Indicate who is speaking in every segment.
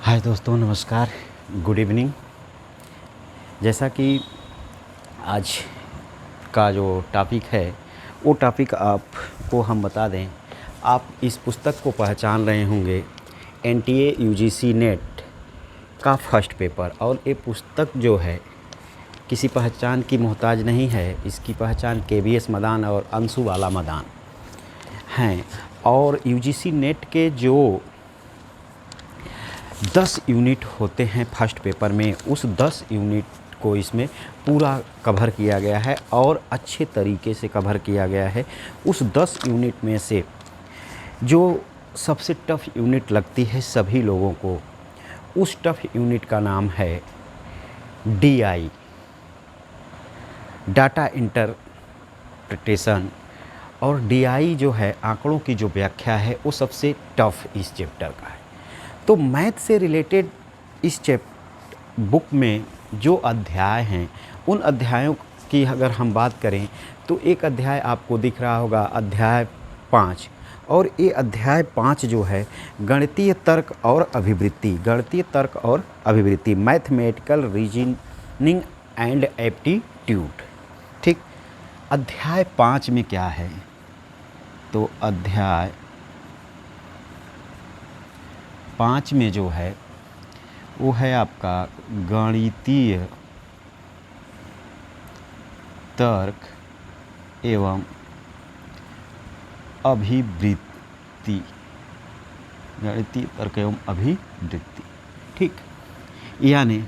Speaker 1: हाय दोस्तों, नमस्कार, good evening. जैसा कि आज का जो टॉपिक है वो टॉपिक आपको हम बता दें। आप इस पुस्तक को पहचान रहे होंगे, एनटीए यूजीसी नेट का फर्स्ट पेपर। और ये पुस्तक जो है किसी पहचान की मोहताज नहीं है। इसकी पहचान केवीएस मदान और अंशुबाला मदान हैं। और यूजीसी नेट के जो 10 यूनिट होते हैं फर्स्ट पेपर में, उस 10 यूनिट को इसमें पूरा कवर किया गया है और अच्छे तरीके से कवर किया गया है। उस 10 यूनिट में से जो सबसे टफ़ यूनिट लगती है सभी लोगों को, उस टफ़ यूनिट का नाम है डीआई, डाटा इंटरप्रिटेशन। और डीआई जो है, आंकड़ों की जो व्याख्या है, वो सबसे टफ़ इस चैप्टर का है। तो मैथ से रिलेटेड इस बुक में जो अध्याय हैं, उन अध्यायों की अगर हम बात करें तो एक अध्याय आपको दिख रहा होगा, अध्याय 5। और ये अध्याय 5 जो है गणितीय तर्क और अभिवृत्ति, गणितीय तर्क और अभिवृत्ति, मैथमेटिकल रीजनिंग एंड एप्टीट्यूड। ठीक, अध्याय 5 में क्या है? तो अध्याय 5 में जो है वो है आपका गणितीय तर्क एवं अभिवृत्ति, गणितीय तर्क एवं अभिवृत्ति। ठीक, यानी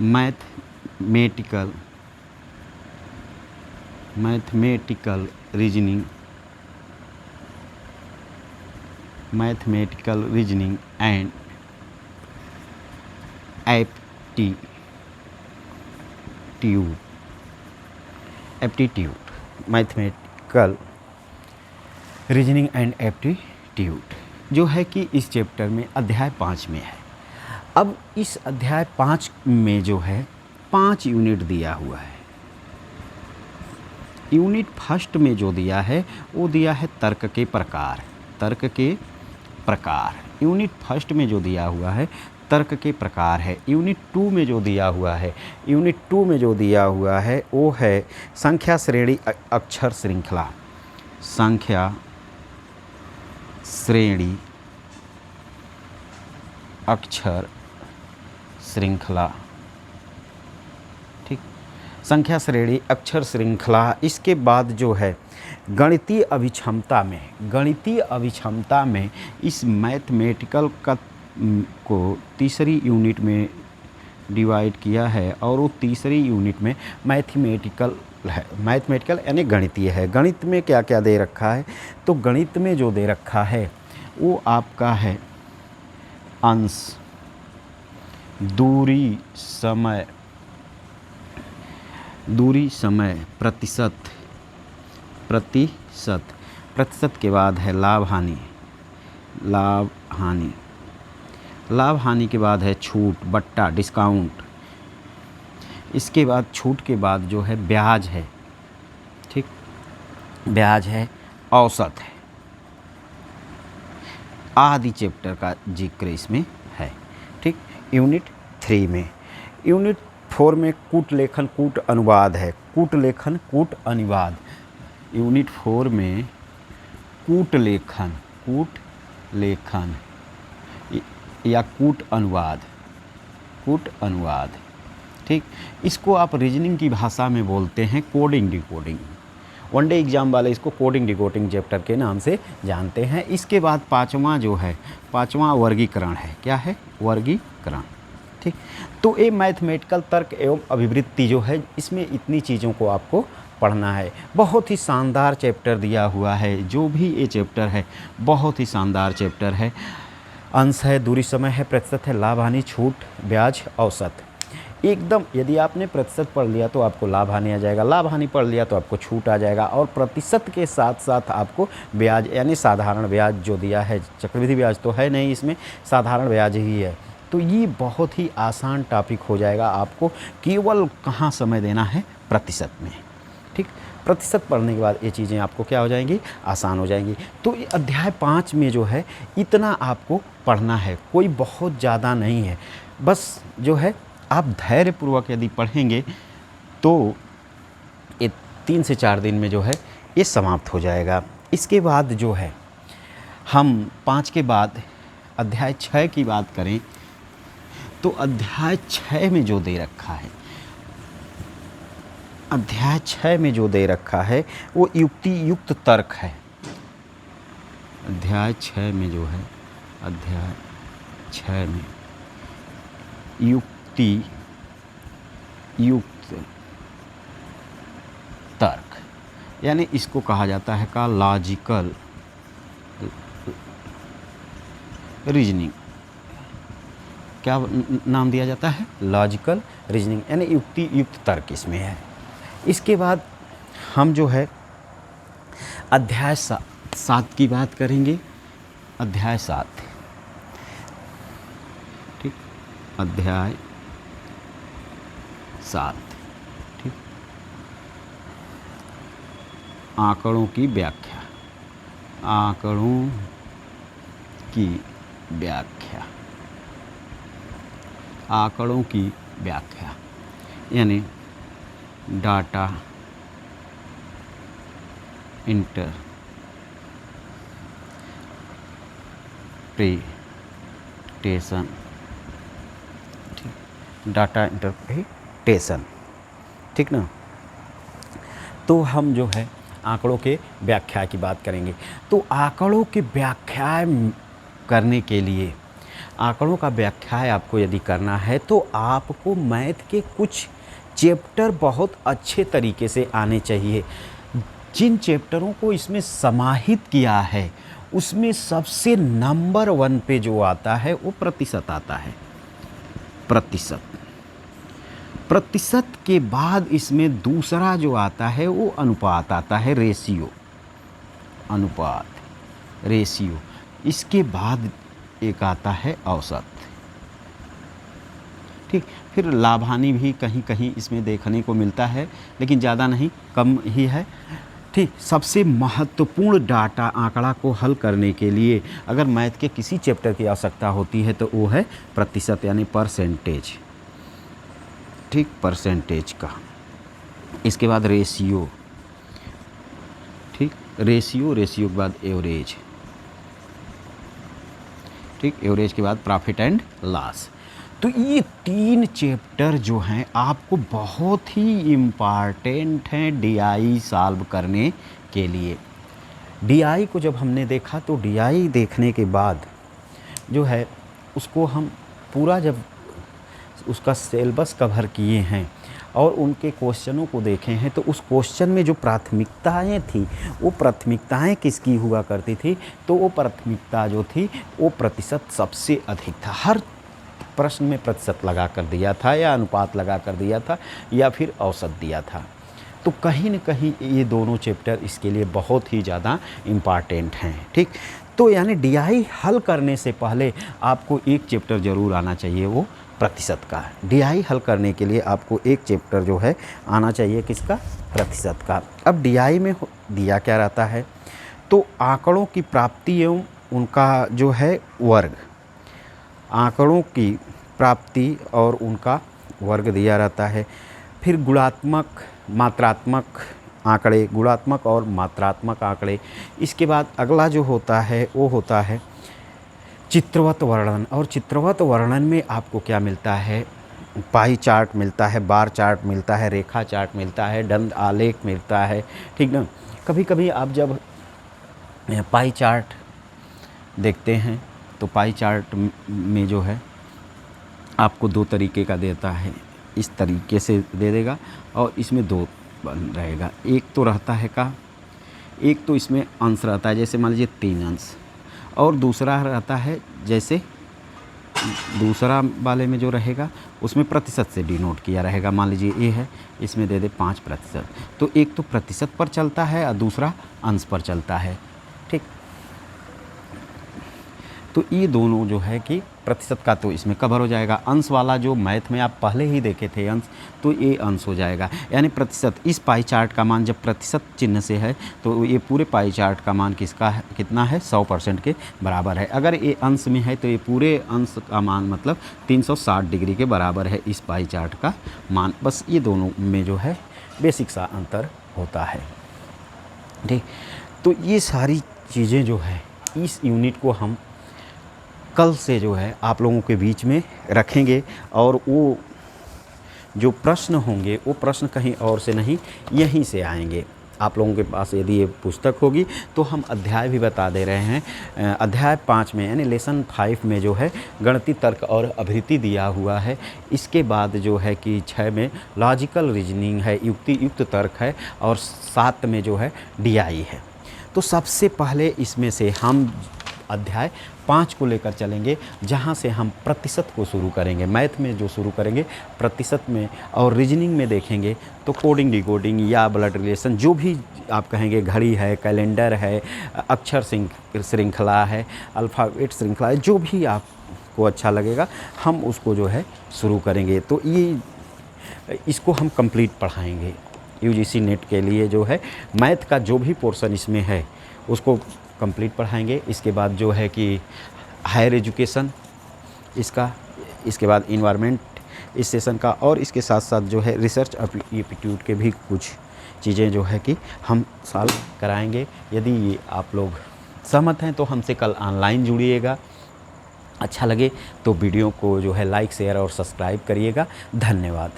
Speaker 1: mathematical reasoning and aptitude, mathematical reasoning and aptitude जो है कि इस चैप्टर में अध्याय 5 में है। अब इस अध्याय 5 में जो है 5 यूनिट दिया हुआ है। यूनिट फर्स्ट में जो दिया है वो दिया है तर्क के प्रकार, तर्क के प्रकार। यूनिट फर्स्ट में जो दिया हुआ है तर्क के प्रकार है। यूनिट 2 में जो दिया हुआ है, यूनिट 2 में जो दिया हुआ है वो है संख्या श्रेणी अक्षर श्रृंखला, संख्या श्रेणी अक्षर श्रृंखला। ठीक, संख्या श्रेणी अक्षर श्रृंखला। इसके बाद जो है गणितीय अभिक्षमता में इस मैथमेटिकल को तीसरी यूनिट में डिवाइड किया है और वो तीसरी यूनिट में मैथमेटिकल है। मैथमेटिकल यानी गणितीय है। गणित में क्या क्या दे रखा है? तो गणित में जो दे रखा है वो आपका है अंश, दूरी, समय, प्रतिशत के बाद है लाभ हानि के बाद है छूट, बट्टा, डिस्काउंट। इसके बाद छूट के बाद जो है ब्याज है। ठीक, ब्याज है, औसत है, आदि चैप्टर का जिक्र इसमें है। ठीक, यूनिट 3 में। यूनिट 4 में कूट लेखन कूट अनुवाद है, कूट लेखन कूट अनुवाद। यूनिट 4 में कूट लेखन या कूट अनुवाद। ठीक, इसको आप रीजनिंग की भाषा में बोलते हैं coding decoding. One day exam वाले इसको कोडिंग डिकोडिंग चैप्टर के नाम से जानते हैं। इसके बाद 5वां जो है, 5वां वर्गीकरण है। क्या है? वर्गीकरण। ठीक, तो ये मैथमेटिकल तर्क एवं अभिवृत्ति जो है, इसमें इतनी चीज़ों को आपको पढ़ना है। बहुत ही शानदार चैप्टर दिया हुआ है। जो भी ये चैप्टर है बहुत ही शानदार चैप्टर है। अंश है, दूरी, समय है, प्रतिशत है, लाभ हानि, छूट, ब्याज, औसत। एकदम यदि आपने प्रतिशत पढ़ लिया तो आपको लाभ हानि आ जाएगा, लाभ हानि पढ़ लिया तो आपको छूट आ जाएगा, और प्रतिशत के साथ साथ आपको ब्याज यानी साधारण ब्याज जो दिया है, चक्रवृद्धि ब्याज तो है नहीं इसमें, साधारण ब्याज ही है। तो ये बहुत ही आसान टॉपिक हो जाएगा। आपको केवल कहाँ समय देना है? प्रतिशत में। ठीक, प्रतिशत पढ़ने के बाद ये चीज़ें आपको क्या हो जाएंगी, आसान हो जाएंगी। तो ये अध्याय 5 में जो है इतना आपको पढ़ना है, कोई बहुत ज़्यादा नहीं है। बस जो है आप धैर्यपूर्वक यदि पढ़ेंगे तो ये 3 से 4 दिन में जो है ये समाप्त हो जाएगा। इसके बाद जो है हम 5 के बाद अध्याय 6 की बात करें तो अध्याय 6 में जो दे रखा है, अध्याय 6 में जो दे रखा है वो युक्ति युक्त तर्क है। अध्याय 6 में जो है, अध्याय 6 में युक्ति युक्त तर्क, यानी इसको कहा जाता है का लॉजिकल रीजनिंग। क्या नाम दिया जाता है, लॉजिकल रीजनिंग, यानी युक्ति युक्त तर्क इसमें है। इसके बाद हम जो है अध्याय 7 की बात करेंगे। अध्याय 7, ठीक, अध्याय 7, ठीक, आंकड़ों की व्याख्या, आंकड़ों की व्याख्या, आंकड़ों की व्याख्या, यानी डाटा इंटरप्रिटेशन, ठीक, डाटा इंटरप्रिटेशन, ठीक ना। तो हम जो है आंकड़ों के व्याख्या की बात करेंगे। तो आंकड़ों की व्याख्या करने के लिए, आंकड़ों का व्याख्या आपको यदि करना है तो आपको मैथ के कुछ चैप्टर बहुत अच्छे तरीके से आने चाहिए। जिन चैप्टरों को इसमें समाहित किया है उसमें सबसे नंबर 1 पे जो आता है वो प्रतिशत आता है। प्रतिशत, प्रतिशत के बाद इसमें दूसरा जो आता है वो अनुपात आता है, रेशियो, अनुपात, रेशियो। इसके बाद एक आता है औसत, ठीक। फिर लाभ हानि भी कहीं कहीं इसमें देखने को मिलता है, लेकिन ज़्यादा नहीं, कम ही है, ठीक। सबसे महत्वपूर्ण डाटा आंकड़ा को हल करने के लिए अगर मैथ के किसी चैप्टर की आवश्यकता होती है तो वो है प्रतिशत, यानी परसेंटेज, ठीक, परसेंटेज का। इसके बाद रेशियो, ठीक, रेशियो, रेशियो के बाद एवरेज, ठीक, एवरेज के बाद प्रॉफिट एंड लॉस। तो ये 3 चैप्टर जो हैं आपको बहुत ही इम्पॉर्टेंट हैं डीआई सॉल्व करने के लिए। डीआई को जब हमने देखा तो डीआई देखने के बाद जो है उसको हम पूरा जब उसका सिलेबस कवर किए हैं और उनके क्वेश्चनों को देखे हैं तो उस क्वेश्चन में जो प्राथमिकताएं थी वो प्राथमिकताएं किसकी हुआ करती थी, तो वो प्राथमिकता जो थी वो प्रतिशत सबसे अधिक था। हर प्रश्न में प्रतिशत लगा कर दिया था या अनुपात लगा कर दिया था या फिर औसत दिया था। तो कहीं न कहीं ये दोनों चैप्टर इसके लिए बहुत ही ज़्यादा इम्पॉर्टेंट हैं, ठीक। तो यानी डीआई हल करने से पहले आपको एक चैप्टर ज़रूर आना चाहिए, वो प्रतिशत का। डीआई हल करने के लिए आपको एक चैप्टर जो है आना चाहिए, किसका, प्रतिशत का। अब डीआई में दिया क्या रहता है, तो आंकड़ों की प्राप्ति एवं उनका जो है वर्ग, आंकड़ों की प्राप्ति और उनका वर्ग दिया रहता है। फिर गुणात्मक, मात्रात्मक आंकड़े, गुणात्मक और मात्रात्मक आंकड़े। इसके बाद अगला जो होता है वो होता है चित्रवत वर्णन, और चित्रवत वर्णन में आपको क्या मिलता है, पाई चार्ट मिलता है, बार चार्ट मिलता है, रेखा चार्ट मिलता है, दंड आलेख मिलता है, ठीक ना। कभी कभी आप जब पाई चार्ट देखते हैं तो पाई चार्ट में जो है आपको 2 तरीके का देता है, इस तरीके से दे देगा और इसमें 2 रहेगा। एक तो रहता है का, एक तो इसमें अंश रहता है, जैसे मान लीजिए 3 अंश, और दूसरा रहता है जैसे दूसरा वाले में जो रहेगा उसमें प्रतिशत से डिनोट किया रहेगा। मान लीजिए ये है, इसमें दे दे 5%, तो एक तो प्रतिशत पर चलता है और दूसरा अंश पर चलता है, ठीक। तो ये दोनों जो है कि प्रतिशत का तो इसमें कवर हो जाएगा। अंश वाला जो मैथ में आप पहले ही देखे थे अंश, तो ये अंश हो जाएगा। यानी प्रतिशत, इस पाई चार्ट का मान जब प्रतिशत चिन्ह से है तो ये पूरे पाई चार्ट का मान किसका है, कितना है, 100% के बराबर है। अगर ये अंश में है तो ये पूरे अंश का मान मतलब 360 डिग्री के बराबर है इस पाई चार्ट का मान। बस ये दोनों में जो है बेसिक सा अंतर होता है। ठीक, तो ये सारी चीज़ें जो है इस यूनिट को हम कल से जो है आप लोगों के बीच में रखेंगे, और वो जो प्रश्न होंगे वो प्रश्न कहीं और से नहीं, यहीं से आएंगे। आप लोगों के पास यदि ये पुस्तक होगी तो हम अध्याय भी बता दे रहे हैं। अध्याय 5 में यानी लेसन 5 में जो है गणितीय तर्क और अभिवृत्ति दिया हुआ है। इसके बाद जो है कि 6 में लॉजिकल रीजनिंग है, युक्त तर्क है, और 7 में जो है DI है। तो सबसे पहले इसमें से हम अध्याय 5 को लेकर चलेंगे, जहाँ से हम प्रतिशत को शुरू करेंगे। मैथ में जो शुरू करेंगे प्रतिशत में, और रीजनिंग में देखेंगे तो कोडिंग डिकोडिंग या ब्लड रिलेशन, जो भी आप कहेंगे, घड़ी है, कैलेंडर है, अक्षर श्रृंखला है, अल्फ़ाबेट श्रृंखला है, जो भी आपको अच्छा लगेगा हम उसको जो है शुरू करेंगे। तो ये इसको हम कंप्लीट पढ़ाएंगे। UGC नेट के लिए जो है मैथ का जो भी पोर्शन इसमें है उसको कंप्लीट पढ़ाएंगे। इसके बाद जो है कि हायर एजुकेशन इसका, इसके बाद इन्वायरमेंट इस सेशन का, और इसके साथ साथ जो है रिसर्च एप्टीट्यूड के भी कुछ चीज़ें जो है कि हम सॉल्व कराएंगे। यदि ये आप लोग सहमत हैं तो हमसे कल ऑनलाइन जुड़िएगा। अच्छा लगे तो वीडियो को जो है लाइक, शेयर और सब्सक्राइब करिएगा। धन्यवाद।